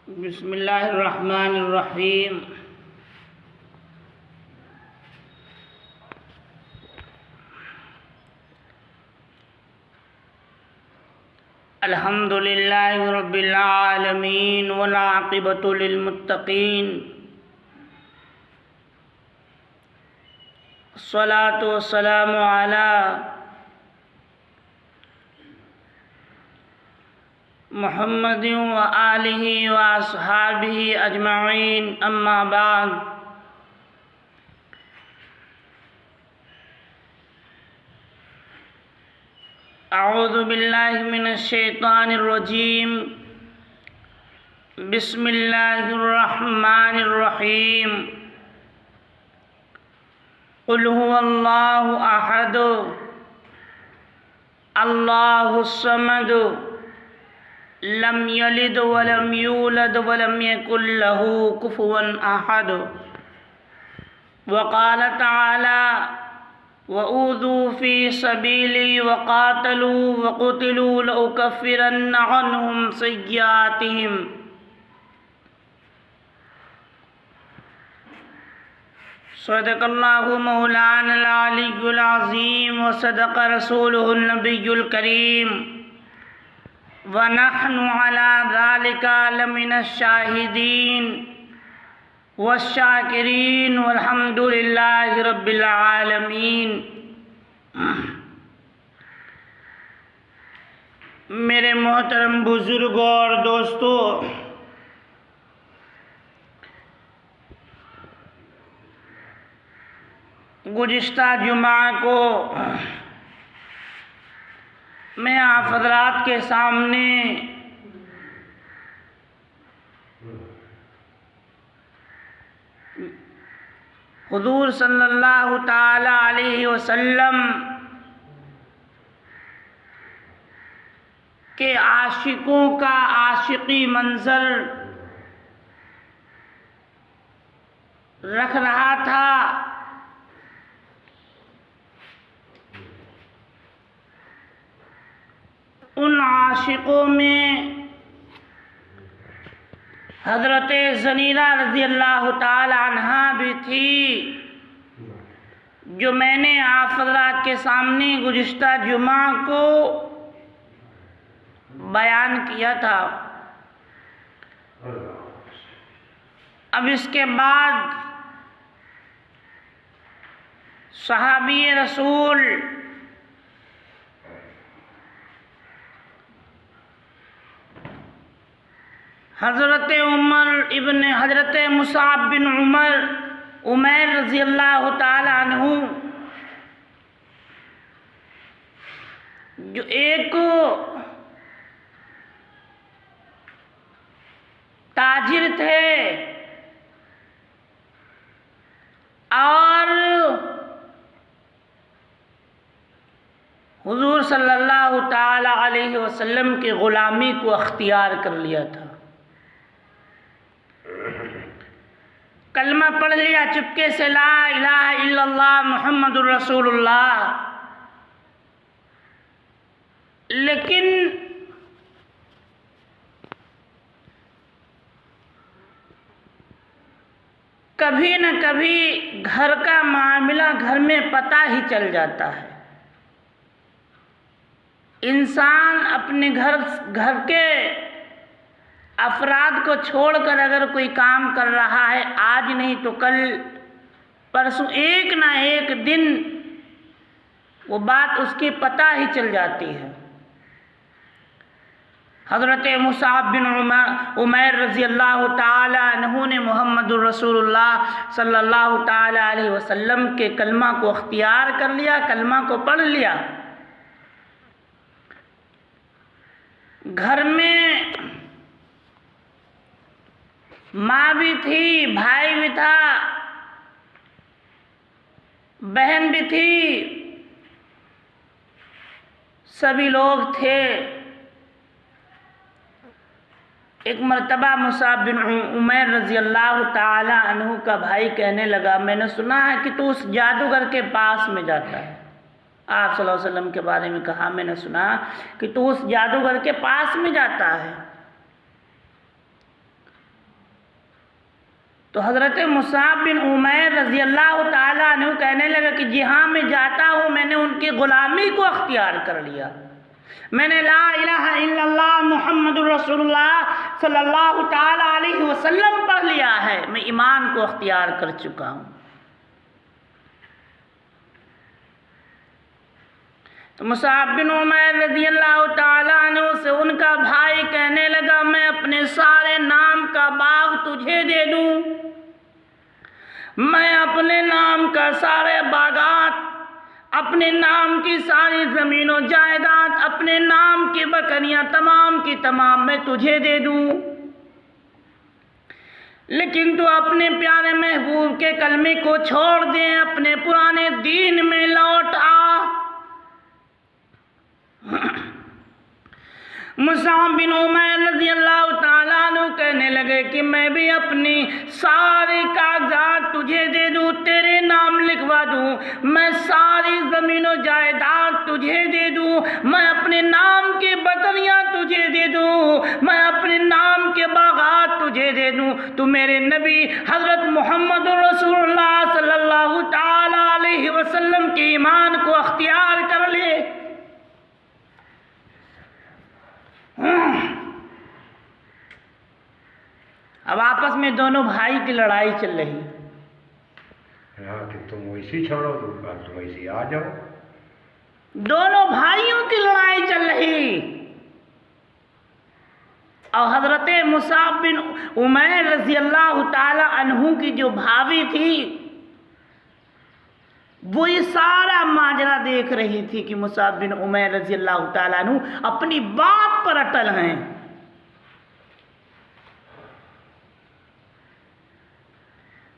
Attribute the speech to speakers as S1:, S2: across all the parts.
S1: बिस्मिल्लाहिर्रहमानिर्रहीम। अल्हम्दुलिल्लाहि रब्बिल आलमीन वल आक़िबतु लिल मुत्तक़ीन। अस्सलातु वस्सलामु अला मुहम्मदिन व आलिहि व अस्हाबिहि अजमईन, अम्मा बाद। अऊज़ु बिल्लाहि मिनश शैतानिर रजीम। बिस्मिल्लाहिर रहमानिर रहीम। क़ुल हुवल्लाहु अहद अल्लाहुस समद लम यलिद वलम यूलद वलम यकुल लहू कुफुवन अहद। वक़ाल तआला वऊज़ू फ़ी सबीली वक़ातलू वक़ुतिलू लउकफ़िरन्न अन्हुम सय्यातिहिम। सदक़ल्लाहु मौलानल अलियुल अज़ीम व सदक़ रसूलुहुन नबियुल करीम व नहनु अला ज़ालिका लमिनश शाहिदीन वश्शाकिरीन वल्हम्दुलिल्लाहि रब्बिल आलमीन। मेरे मोहतरम बुज़ुर्गों और दोस्तों, गुज़िश्ता जुमा को मैं आप हज़रात के सामने हुज़ूर सल्लल्लाहु ताला अलैहि वसल्लम के आशिकों का आशिकी मंज़र रख रहा था। उन आशिकों में हज़रत ज़नीरा रज़ी अल्लाह ताला अन्हा भी थी, जो मैंने आप हज़रात के सामने गुज़िश्ता जुमा को बयान किया था। अब इसके बाद सहाबी रसूल हज़रत मुसाब बिन उमैर रज़ी अल्लाह ताला अन्हु, जो एक ताजिर थे और हुज़ूर सल्लल्लाहु ताला अलैहि वसल्लम की ग़ुलामी को अख्तियार कर लिया था। कलमा पढ़ लिया चुपके से, ला इलाहा इल्लल्लाह मुहम्मदुर रसूलुल्लाह। लेकिन कभी न कभी घर का मामला घर में पता ही चल जाता है। इंसान अपने घर के अफराद को छोड़कर अगर कोई काम कर रहा है, आज नहीं तो कल परसों एक ना एक दिन वो बात उसकी पता ही चल जाती है। हज़रत मुसाब बिन उमैर रज़ी अल्लाह ताला अन्हु ने मुहम्मदुर रसूलुल्लाह सल्लल्लाहु ताला अलैहि वसल्लम के कलमा को अख्तियार कर लिया, कलमा को पढ़ लिया। घर में माँ भी थी, भाई भी था, बहन भी थी, सभी लोग थे। एक मर्तबा मुसाब बिन उमैर रज़ी अल्लाह ताला अन्हु का भाई कहने लगा, मैंने सुना है कि तू उस जादूगर के पास में जाता है। आप सल्लल्लाहु अलैहि वसल्लम के बारे में कहा, मैंने सुना कि तू उस जादूगर के पास में जाता है। तो हज़रत मुसाब बिन उमैर रज़ी अल्लाह ताला अन्हु कहने लगा कि जी हाँ, मैं जाता हूँ, मैंने उनकी ग़ुलामी को अख्तियार कर लिया, मैंने ला इलाहा इल्लल्लाह मुहम्मदुर रसूलुल्लाह सल्लल्लाहु ताला अलैहि वसल्लम पढ़ लिया है, मैं ईमान को अख्तियार कर चुका हूँ। तो मुसाब बिन उमैर रज़ी अल्लाह ताला अन्हु से उनका भाई कहने लगा, मैं अपने सारे नाम का बाग तुझे दे दूँ, मैं अपने नाम का सारे बागात, अपने नाम की सारी ज़मीनों जायदाद, अपने नाम की बकरियां तमाम की तमाम मैं तुझे दे दूँ, लेकिन तू अपने प्यारे महबूब के कलमे को छोड़ दे, अपने पुराने दीन में लौट आ। मुसाब बिन उमैर रज़ी अल्लाह ताला अन्हु कहने लगे कि मैं भी अपनी सारे कागजात तुझे दे दूँ, तेरे नाम लिखवा दूँ, मैं सारी ज़मीनों जायदाद तुझे दे दूँ, मैं अपने नाम की बकरियाँ तुझे दे दूँ, मैं अपने नाम के बागात तुझे दे दूँ, तू मेरे नबी हज़रत मोहम्मद रसूलुल्लाह सल्लल्लाहु ताला अलैहि वसल्लम के ईमान को अख्तियार कर ले। अब आपस में दोनों भाई की लड़ाई चल रही।
S2: हाँ, कि तुम वैसी छोड़ो तो तुम वैसी आ जाओ।
S1: दोनों भाइयों की लड़ाई चल रही और हजरत मुसाब बिन उमैर रज़ी अल्लाह ताला अन्हु की जो भाभी थी वो ये सारा माजरा देख रही थी कि मुसाब बिन उमैर रज़ी अल्लाह ताला अन्हु अपनी बात पर अटल हैं।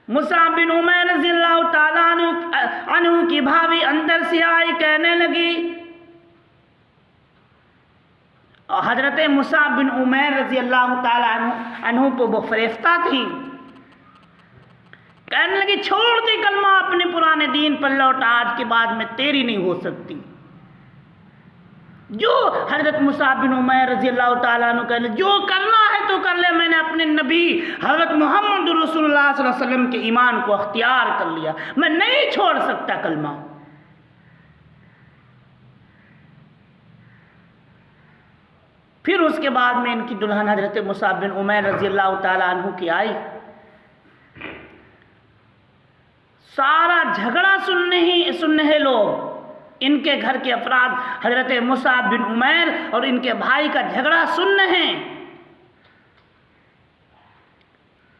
S1: मुसाब बिन उमैर रज़ी अल्लाह ताला अन्हु की भाभी अंदर से आई, कहने लगी, और हजरत मुसाब बिन उमैर रज़ी अल्लाह ताला अन्हु को वो फरेफ्ता थी, कहने लगी छोड़ दे कलमा, अपने पुराने दीन पर लौट, आज के बाद में तेरी नहीं हो सकती। जो हजरत मुसाब बिन उमैर रज़ी अल्लाह ताला अन्हु कहने जो करना है तो कर ले, मैंने अपने नबी हजरत मोहम्मद रसूलुल्लाह सल्लल्लाहु अलैहि वसल्लम के ईमान को अख्तियार कर लिया, मैं नहीं छोड़ सकता कलमा। फिर उसके बाद में इनकी दुल्हन हजरत मुसाब बिन उमैर रज़ी अल्लाह ताला अन्हु की आई, सारा झगड़ा सुनने हैं लोग, इनके घर के अफराद हजरत मुसाब बिन उमैर और इनके भाई का झगड़ा सुन रहे हैं।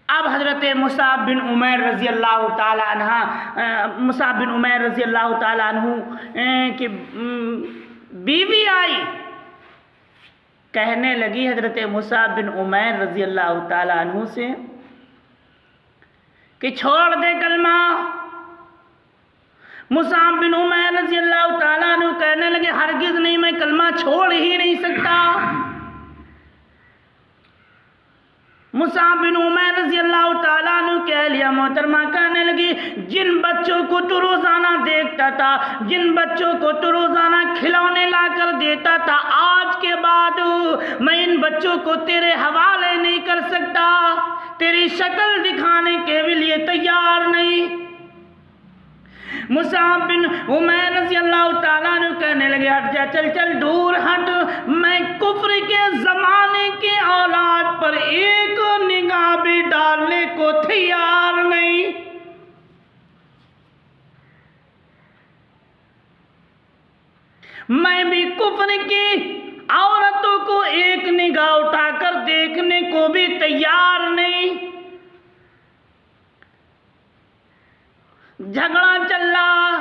S1: अब हजरत मुसाब बिन उमैर रज़ी अल्लाह ताला अन्हा, मुसाब बिन उमैर रज़ी अल्लाह ताला अन्हु की बीवी आई, कहने लगी हजरत मुसाब बिन उमैर रज़ी अल्लाह ताला अन्हु से कि छोड़ दे कलमा। मुसाब बिन उमैर रज़ी अल्लाह ताला अन्हु कहने लगे हरगिज़ नहीं, मैं कलमा छोड़ ही नहीं सकता। मुसाब बिन उमैर रज़ी अल्लाह ताला अन्हु कह लिया मोहतरमा, कहने लगी जिन बच्चों को तू रोज़ाना देखता था, जिन बच्चों को तू रोज़ाना खिलौने ला कर देता था, आज के बाद मैं इन बच्चों को तेरे हवाले नहीं कर सकता, तेरी शक्ल दिखाने के लिए तैयार नहीं। मुसाब बिन उमैर रज़ी अल्लाह ताला अन्हु कहने लगे हट जा, चल चल दूर हट, मैं कुफ्र के ज़माने के औलाद पर एक निगाह भी डालने को तैयार नहीं। मैं भी कुफ्र की औरतों को एक निगाह उठाकर देखने को भी तैयार नहीं। झगड़ा चल रहा,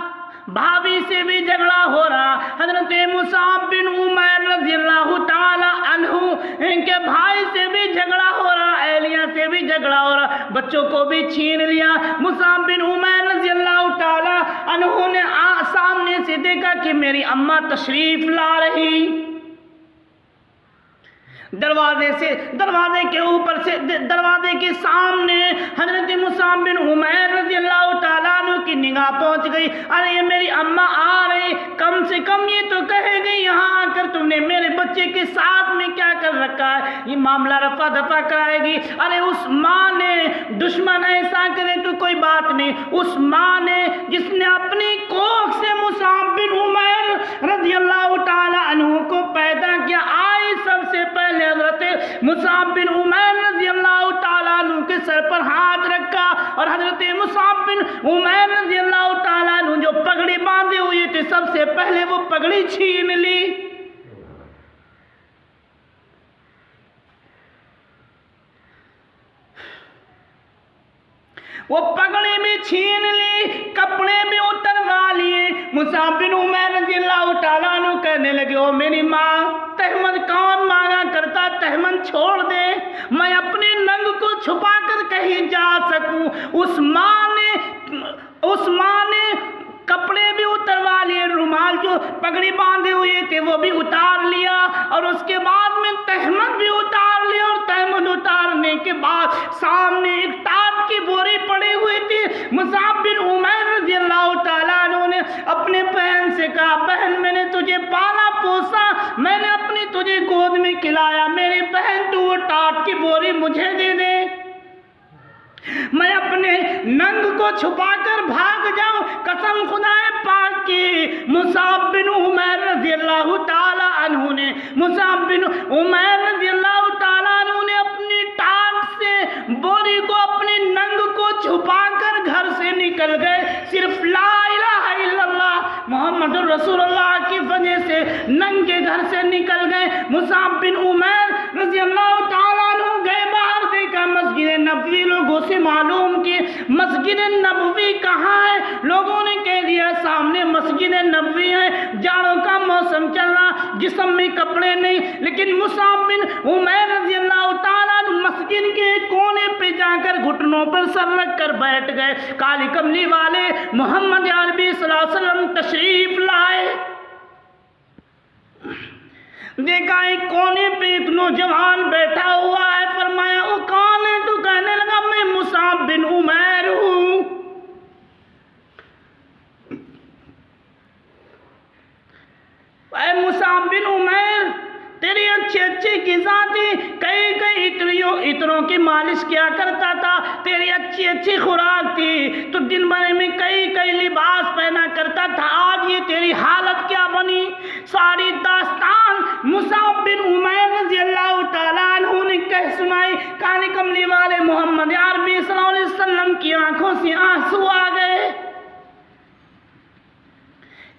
S1: भाभी से भी झगड़ा हो रहा, हजरत मुसाब बिन उमैर रज़ी अल्लाह ताला अन्हु इनके भाई से भी झगड़ा हो रहा, एलिया से भी झगड़ा हो रहा, बच्चों को भी छीन लिया। मुसाब बिन उमैर रज़ी अल्लाह ताला अन्हु ने सामने से देखा कि मेरी अम्मा तशरीफ ला रही, दरवाजे के ऊपर से दरवाजे के सामने हजरत मुसाब बिन उमैर रज़ियल्लाहु ताला अन्हु की निगाह पहुंच गई। अरे ये मेरी अम्मा आ रही, कम से कम ये तो कहेगी यहाँ आकर तुमने मेरे बच्चे के साथ में क्या कर रखा है, ये मामला रफा दफा कराएगी। अरे उस माँ ने, दुश्मन ऐसा करे तो कोई बात नहीं, उस माँ ने जिसने अपनी कोख से मुसाब बिन उमैर रज़ियल्लाहु ताला अन्हु को पैदा किया, आई सबसे पहले हजरत मुसाब बिन उमैर रज़ियल्लाहु ताला अन्हु के सर पर हाथ रखा और हजरत मुसाब बिन उमैर रज़ियल्लाहु ताला अन्हु जो पगड़ी बांधे हुए थे सबसे पहले वो पगड़ी छीन ली। वो पगड़ी भी छीन ली, कपड़े भी उतरवा लिए। मुसाब बिन उमैर रज़ियल्लाहु ताला अन्हु कहने लगे, ओ मेरी माँ, तहमद कौन मांगा करता, तहमद छोड़ दे, मैं अपने नंग को छुपा कर कहीं जा सकूं। उस माँ ने कपड़े भी उतरवा लिए, रुमाल जो पगड़ी बांधे हुए थे वो भी उतार लिया और उसके बाद में तहमद भी उतार लिया। और तहमद उतारने के बाद सामने एक टाट की बोरी पड़ी हुई थी। मुसाब बिन उमैर रज़ियल्लाहु ताला अन्हु ने अपने बहन से कहा, बहन मैंने तुझे पाला पोसा, मैंने अपनी तुझे गोद में खिलाया, मेरी बहन तू वो टाट की बोरी मुझे दे दे, मैं अपने नंग को छुपाकर भाग जाऊं। कसम खुदाए पाक की, मुसाब बिन उमैर रज़ियल्लाहु ताला अन्हु ने, मुसाब बिन उमैर रज़ियल्लाहु ताला अन्हु ने अपनी टाट से बोरी को, अपने नंग को छुपाकर घर से निकल गए। सिर्फ ला इलाहा इल्लल्लाह मुहम्मदुर रसूलुल्लाह की वजह से नंगे घर से निकल गए। मुसाब बिन उमैर रज़ियल्लाहु ताला अन्हु गए बाहर, देखा मस्जिद नबवी, लोगों से मालूम कि मस्जिद नबवी कहाँ है। लोगों ने कह दिया सामने मस्जिद नबवी है, जाड़ों का मौसम चल रहा, जिस्म में कपड़े नहीं। लेकिन मुसाब बिन उमैर रज़ियल्लाहु ताला मस्जिद के कोने पे जाकर घुटनों पर सर रख कर बैठ गए। काली कमली वाले मोहम्मद अरबी सल्लल्लाहु अलैहि वसल्लम तशरीफ लाए, देखा एक कोने पे एक नौजवान बैठा हुआ है। फरमाया, वो कौन है? तो कहने लगा, मैं मुसाब बिन उमैर हूं। मुसाब बिन उमैर, तेरी अच्छी अच्छी ग़िज़ा थी, कई कई इत्रों की मालिश किया करता था, तेरी अच्छी अच्छी खुराक थी, तो दिन भर में कई कई लिबास पहना करता था, आज ये तेरी हालत क्या बनी? सारी दास्तान मुसाब बिन उमैर रज़ियल्लाहु ताला अन्हु ने कह सुनाई। काली कमली वाले मोहम्मद अरबी सल्लल्लाहु अलैहि वसल्लम की आंखों से आंसू आ गए।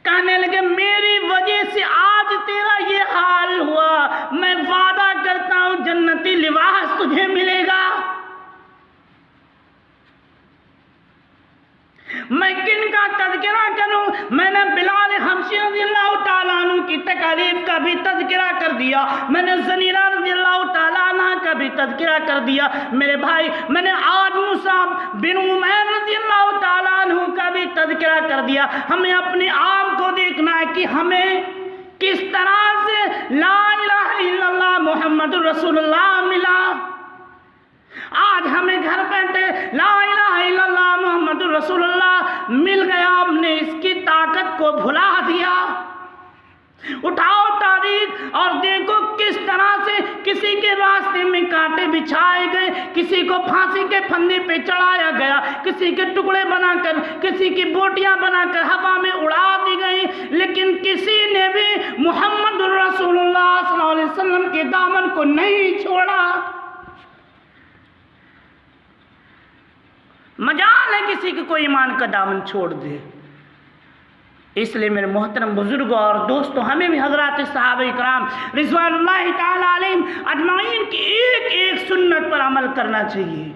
S1: कहने लगे, मेरी वजह से आज तेरा ये हाल हुआ, मैं वादा करता हूं जन्नती लिबास तुझे मिलेगा। मैं किन का तज़किरा करूं? मैंने बिलाल हबशी रज़ियल्लाहु ताला अन्हु की तकालीफ का भी तज़किरा कर दिया, मैंने ज़नीरा रज़ियल्लाहु ताला अन्हा का भी तज़किरा कर दिया। मेरे भाई, मैंने आज मुसाब बिन उमैर रज़ियल्लाहु ताला अन्हु का भी तज़किरा कर दिया। हमें अपने आप को देखना है कि हमें किस तरह से ला इलाहा इल्लल्लाह मुहम्मदुर रसूलुल्लाह मिला। आज हमें घर बैठे ला इलाहा इल्लल्लाह मुहम्मदुर रसूलुल्लाह मिल गया, हमने इसकी ताकत को भुला दिया। उठाओ तारीख और देखो किस तरह से किसी के रास्ते में कांटे बिछाए गए, किसी को फांसी के फंदे पे चढ़ाया गया, किसी के टुकड़े बनाकर, किसी की बोटियां बनाकर हवा में उड़ा दी गई, लेकिन किसी ने भी मुहम्मद रसूलुल्लाह सल्लल्लाहु अलैहि वसल्लम के दामन को नहीं छोड़ा। मजाल है किसी को कोई ईमान का दामन छोड़ दे। इसलिए मेरे मोहतरम बुजुर्गों और दोस्तों, हमें भी हजरात सहाबा इकराम रिज़वानुल्लाहि ताला अलैहिम अजमाइन की एक एक सुन्नत पर अमल करना चाहिए।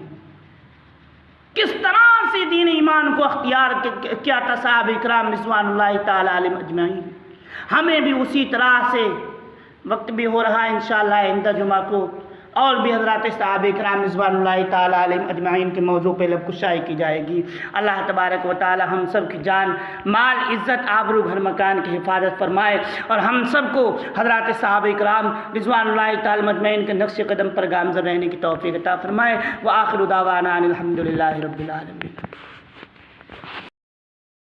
S1: किस तरह से दीन ईमान को अख्तियार किया था सहाबा इकराम रिज़वानुल्लाहि ताला अलैहिम अजमाइन, हमें भी उसी तरह से। वक्त भी हो रहा है, इंशाअल्लाह आइंदा जुमा को और भी हज़रात सहाबा इकराम रिज़वानुल्लाह ताला अलैहिम अजमाइन के मौजू पे लब कुशाई की जाएगी। अल्लाह तबारक व ताला हम सब की जान, माल, इज़्ज़त, आबरू, घर मकान की हिफाजत फरमाए और हम सबको हज़रात सहाबा इकराम रिज़वानुल्लाह ताला अजमाइन के नक्श कदम पर गामज़न रहने की तौफ़ीक़ अता फरमाए। व आखिरु दावाना अनिल हम्दुलिल्लाहि रब्बिल आलमीन।